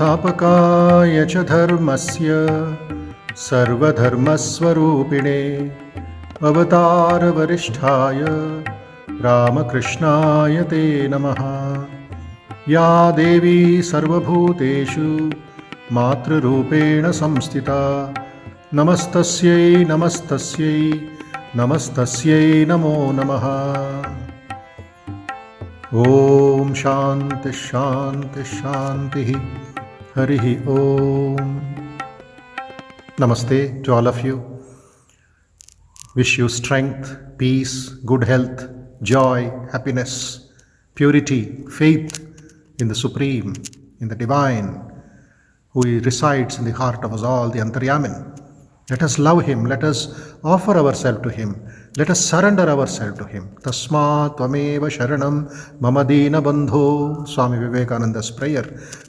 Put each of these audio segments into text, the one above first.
संस्थापकाय च धर्मस्य सर्वधर्मस्वरूपिणे अवतारवरिष्ठाय रामकृष्णाय ते नमः। या देवी सर्वभूतेषु मातृरूपेण संस्थिता नमस्तस्यै नमस्तस्यै नमस्तस्यै नमो नमः। ओम शांति शांति शांति हरिः ओम। Namaste to all of you. Wish you strength, peace, good health, joy, happiness, purity, faith in the Supreme, in the Divine, who resides in the heart of us all, the Antaryamin. Let us love Him, let us offer ourselves to Him, let us surrender ourselves to Him. Tasmat Tvameva Sharanam Mama Dina Bandho, Swami Vivekananda's prayer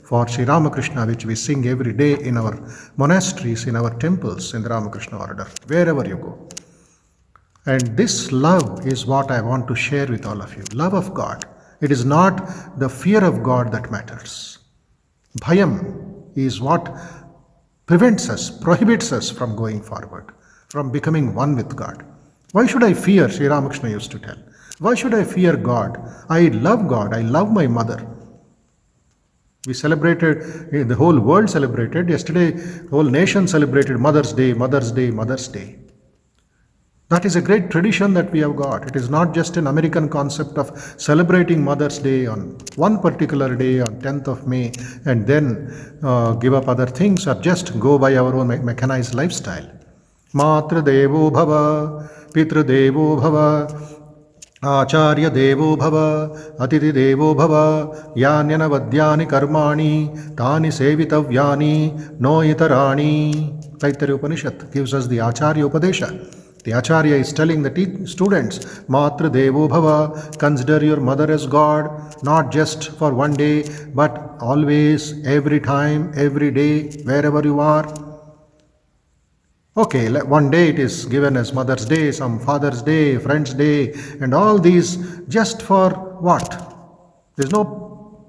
for Sri Ramakrishna, which we sing every day in our monasteries, in our temples, in the Ramakrishna order, wherever you go. And this love is what I want to share with all of you. Love of God. It is not the fear of God that matters. Bhayam is what prevents us, prohibits us from going forward, from becoming one with God. Why should I fear? Sri Ramakrishna used to tell. Why should I fear God? I love God. I love my mother. We celebrated, the whole world celebrated, yesterday, the whole nation celebrated Mother's Day, Mother's Day, Mother's Day. That is a great tradition that we have got. It is not just an American concept of celebrating Mother's Day on one particular day on 10th of May and then give up other things or just go by our own mechanized lifestyle. Matra Devo Bhava, Pitra Devo Bhava, Acharya Devo Bhava, Atiti Devo Bhava, Yanyana Vadyani Karmani, Tani Sevitavyani, No Itarani. Taittiriya Upanishad gives us the Acharya Upadesha. The Acharya is telling the students, Matra Devo Bhava, consider your mother as God, not just for one day, but always, every time, every day, wherever you are. Okay, one day it is given as Mother's Day, some Father's Day, Friend's Day, and all these just for what? There is no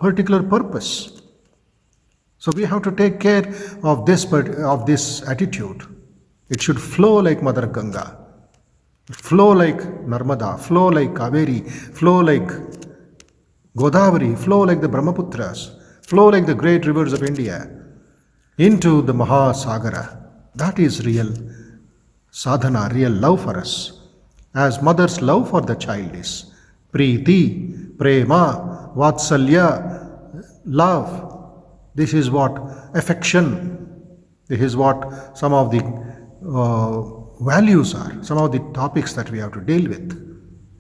particular purpose. So we have to take care of this attitude. It should flow like Mother Ganga. Flow like Narmada, flow like Kaveri, flow like Godavari, flow like the Brahmaputras, flow like the great rivers of India into the Mahasagara. That is real sadhana, real love for us. As mother's love for the child is. Preeti, Prema, Vatsalya, love. This is what affection, this is what some of the values are, some of the topics that we have to deal with.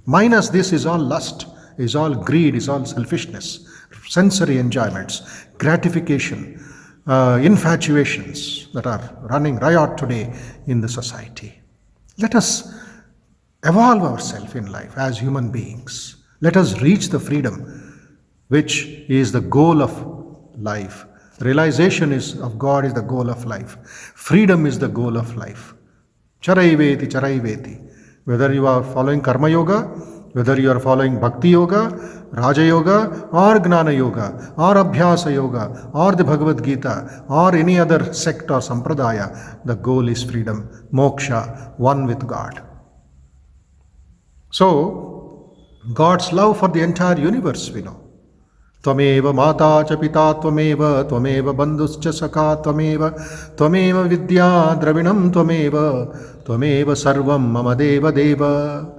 Minus this is all lust, is all greed, is all selfishness, sensory enjoyments, gratification, infatuations that are running riot today in the society. Let us evolve ourselves in life as human beings. Let us reach the freedom which is the goal of life. Realization of God is the goal of life. Freedom is the goal of life. Charaiveti, Charaiveti. Whether you are following Karma Yoga, whether you are following Bhakti Yoga, Raja Yoga, or Gnana Yoga, or Abhyasa Yoga, or the Bhagavad Gita, or any other sect or sampradaya, the goal is freedom, moksha, one with God. So, God's love for the entire universe we know. Tvameva mata cha pita tvameva, tvameva bandhuscha sakha tvameva, tvameva vidya dravinam tvameva, tvameva sarvam mama deva deva.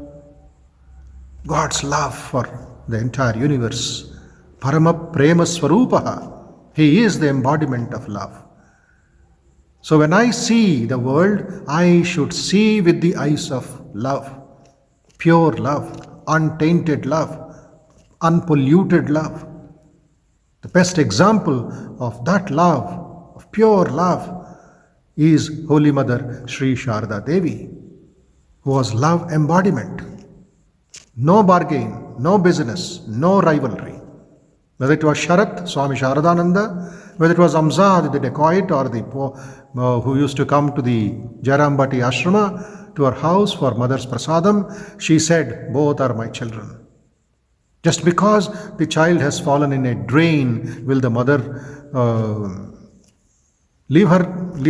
God's love for the entire universe. Parama prema swarupaha. He is the embodiment of love. So when I see the world, I should see with the eyes of love. Pure love, untainted love, unpolluted love. The best example of that love, of pure love, is Holy Mother Sri Sharda Devi, who was love embodiment. No bargain, no business, no rivalry. Whether it was Sharat, Swami Sharadananda, whether it was Amzad, the dacoit, or the who used to come to the Jairambati ashrama, to her house for mother's prasadam, she said, both are my children. Just because the child has fallen in a drain, will the mother leave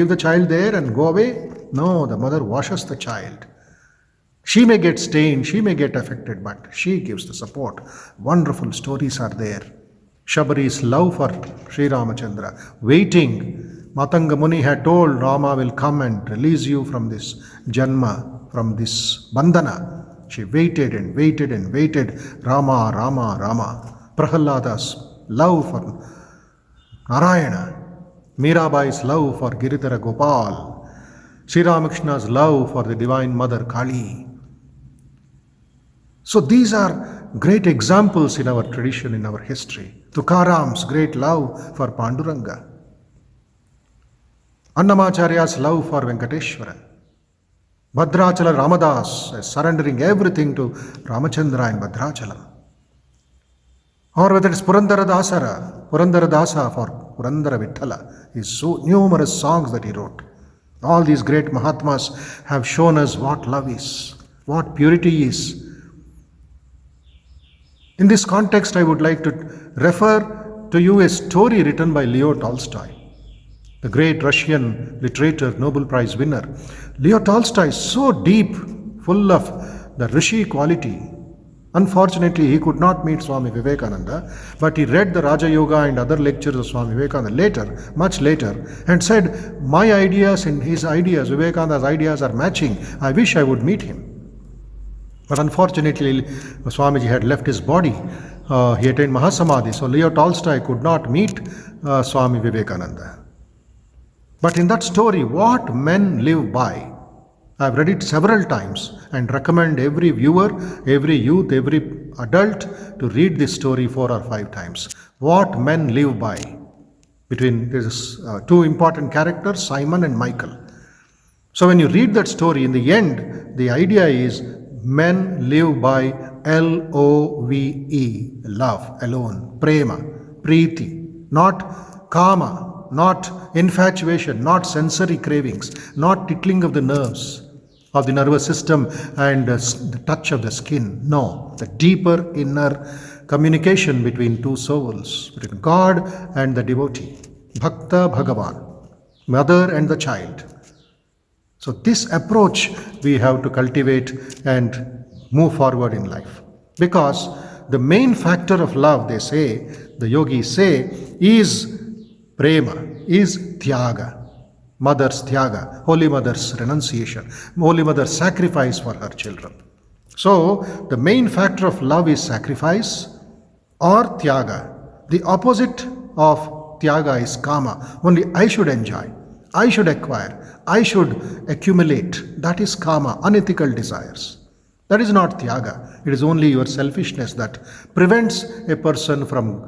the child there and go away. No, the mother washes the child. She may get stained, she may get affected, but she gives the support. Wonderful stories are there. Shabari's love for Sri Ramachandra, waiting. Matanga Muni had told Rama will come and release you from this janma, from this bandhana. She waited and waited and waited. Rama, Rama, Rama. Prahlada's love for Narayana. Mirabai's love for Giridhara Gopal. Sri Ramakrishna's love for the Divine Mother Kali. So these are great examples in our tradition, in our history. Tukaram's great love for Panduranga. Annamacharya's love for Venkateshwara. Bhadrachala Ramadas surrendering everything to Ramachandra in Bhadrachalam. Or whether it's Purandara Dasa for Purandara Vittala. His so numerous songs that he wrote. All these great Mahatmas have shown us what love is, what purity is. In this context, I would like to refer to you a story written by Leo Tolstoy, the great Russian literature Nobel Prize winner. Leo Tolstoy is so deep, full of the Rishi quality. Unfortunately, he could not meet Swami Vivekananda, but he read the Raja Yoga and other lectures of Swami Vivekananda later, much later, and said, my ideas and his ideas, Vivekananda's ideas are matching. I wish I would meet him. But unfortunately, Swamiji had left his body. He attained Mahasamadhi, so Leo Tolstoy could not meet Swami Vivekananda. But in that story, what men live by, I have read it several times and recommend every viewer, every youth, every adult to read this story 4 or 5 times. What men live by. Between these 2 important characters, Simon and Michael. So when you read that story, in the end, the idea is men live by Love, love alone, prema, preeti, not kama, not infatuation, not sensory cravings, not tickling of the nerves, of the nervous system and the touch of the skin. No, the deeper inner communication between 2 souls, between God and the devotee, Bhakta Bhagavan, mother and the child. So this approach we have to cultivate and move forward in life. Because the main factor of love, they say, the yogis say, is prema, is tyaga. Mother's tyaga, Holy Mother's renunciation, Holy Mother's sacrifice for her children. So the main factor of love is sacrifice or tyaga. The opposite of tyaga is kama. Only I should enjoy, I should acquire, I should accumulate. That is kama, unethical desires. That is not tyaga. It is only your selfishness that prevents a person from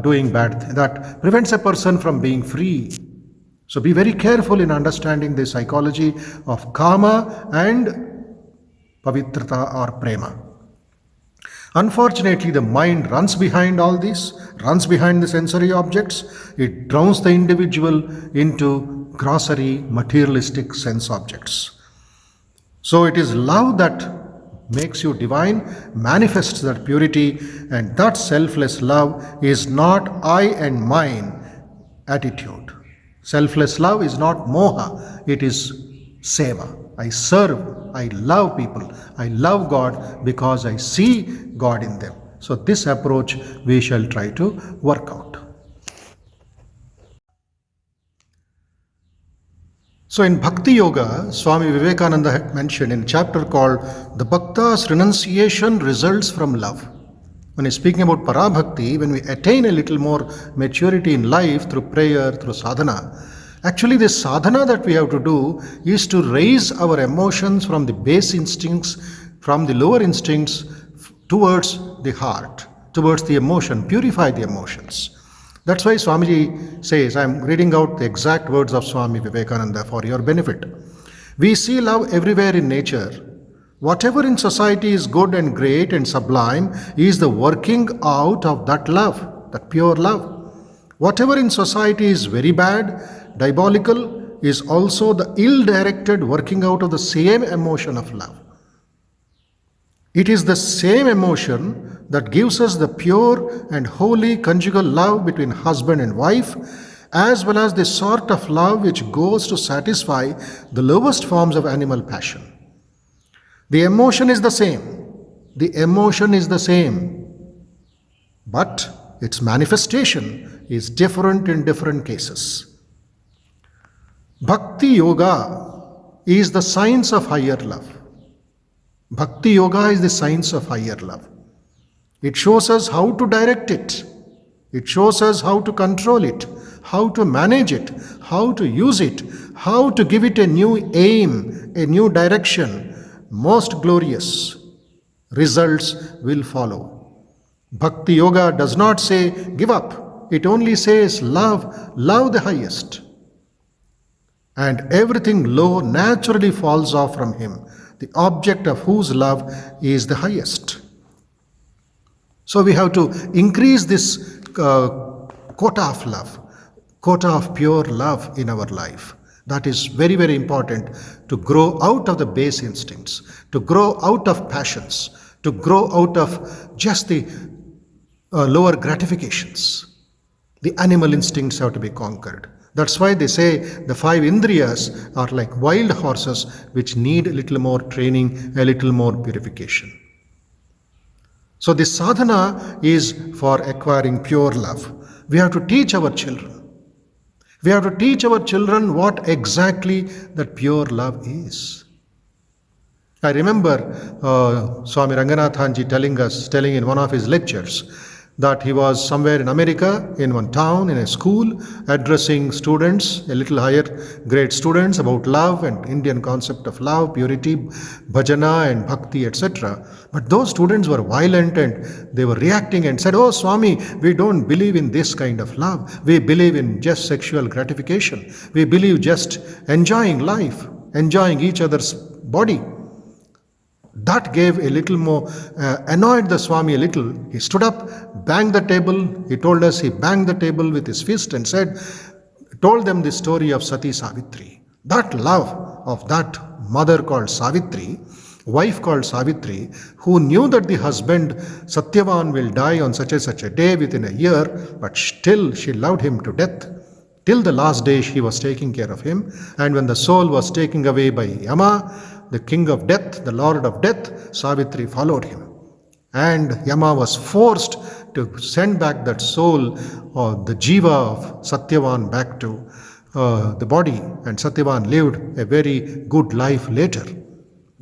doing bad things, that prevents a person from being free. So be very careful in understanding the psychology of kama and pavitrata or prema. Unfortunately, the mind runs behind all this, runs behind the sensory objects. It drowns the individual into grocery, materialistic sense objects. So it is love that makes you divine, manifests that purity, and that selfless love is not I and mine attitude. Selfless love is not moha, it is seva. I serve, I love people, I love God because I see God in them. So this approach we shall try to work out. So in Bhakti Yoga, Swami Vivekananda had mentioned in a chapter called The Bhakta's Renunciation Results from Love. When he's speaking about Parabhakti, when we attain a little more maturity in life through prayer, through sadhana, actually the sadhana that we have to do is to raise our emotions from the base instincts, from the lower instincts towards the heart, towards the emotion, purify the emotions. That's why Swamiji says, I'm reading out the exact words of Swami Vivekananda for your benefit. We see love everywhere in nature. Whatever in society is good and great and sublime is the working out of that love, that pure love. Whatever in society is very bad, diabolical, is also the ill-directed working out of the same emotion of love. It is the same emotion that gives us the pure and holy conjugal love between husband and wife, as well as the sort of love which goes to satisfy the lowest forms of animal passion. The emotion is the same. The emotion is the same. But its manifestation is different in different cases. Bhakti Yoga is the science of higher love. Bhakti Yoga is the science of higher love. It shows us how to direct it. It shows us how to control it, how to manage it, how to use it, how to give it a new aim, a new direction. Most glorious results will follow. Bhakti Yoga does not say give up. It only says love the highest. And everything low naturally falls off from him. The object of whose love is the highest. So we have to increase this quota of love, quota of pure love in our life. That is very, very important to grow out of the base instincts, to grow out of passions, to grow out of just the lower gratifications. The animal instincts have to be conquered. That's why they say the 5 indriyas are like wild horses which need a little more training, a little more purification. So this sadhana is for acquiring pure love. We have to teach our children. We have to teach our children what exactly that pure love is. I remember Swami Ranganathanji telling in one of his lectures that he was somewhere in America, in one town, in a school, addressing students, a little higher grade students, about love and Indian concept of love, purity, bhajana and bhakti, etc. But those students were violent and they were reacting and said, "Oh Swami, we don't believe in this kind of love. We believe in just sexual gratification. We believe just enjoying life, enjoying each other's body." That gave a little more, annoyed the Swami a little. He stood up, banged the table. He told us he banged the table with his fist and told them the story of Sati Savitri. That love of that mother called Savitri, wife called Savitri, who knew that the husband Satyavan will die on such a day within a year, but still she loved him to death. Till the last day she was taking care of him. And when the soul was taken away by Yama, the king of death, the lord of death, Savitri followed him. And Yama was forced to send back that soul, or the jiva of Satyavan, back to the body. And Satyavan lived a very good life later.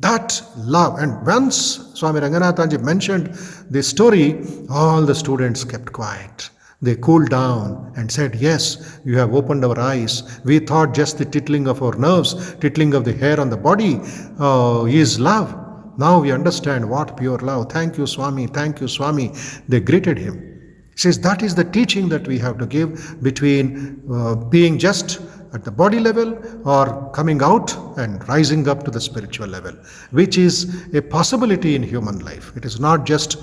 That love. And once Swami Ranganathanji mentioned this story, all the students kept quiet. They cooled down and said, "Yes, you have opened our eyes. We thought just the tickling of our nerves, tickling of the hair on the body is love. Now we understand what pure love. Thank you, Swami. Thank you, Swami." They greeted him. He says that is the teaching that we have to give between being just at the body level or coming out and rising up to the spiritual level, which is a possibility in human life. It is not just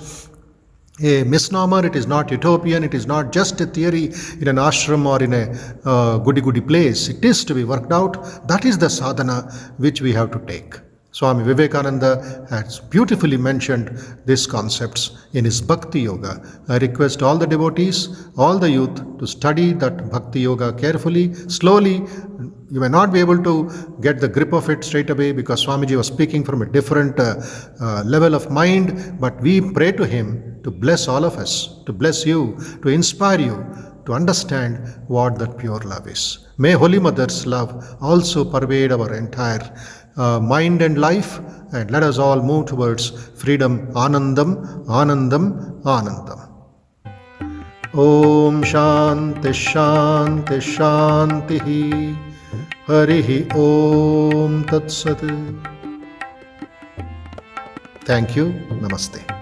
a misnomer, it is not utopian, it is not just a theory in an ashram or in a goody place. It is to be worked out. That is the sadhana which we have to take. Swami Vivekananda has beautifully mentioned these concepts in his Bhakti Yoga. I request all the devotees, all the youth to study that Bhakti Yoga carefully, slowly. You may not be able to get the grip of it straight away because Swamiji was speaking from a different level of mind, but we pray to him to bless all of us, to bless you, to inspire you to understand what that pure love is. May Holy Mother's love also pervade our entire mind and life, and let us all move towards freedom. Anandam, Anandam, Anandam. Om Shanti Shanti Shanti Harihi Om Tat Sat. Thank you. Namaste.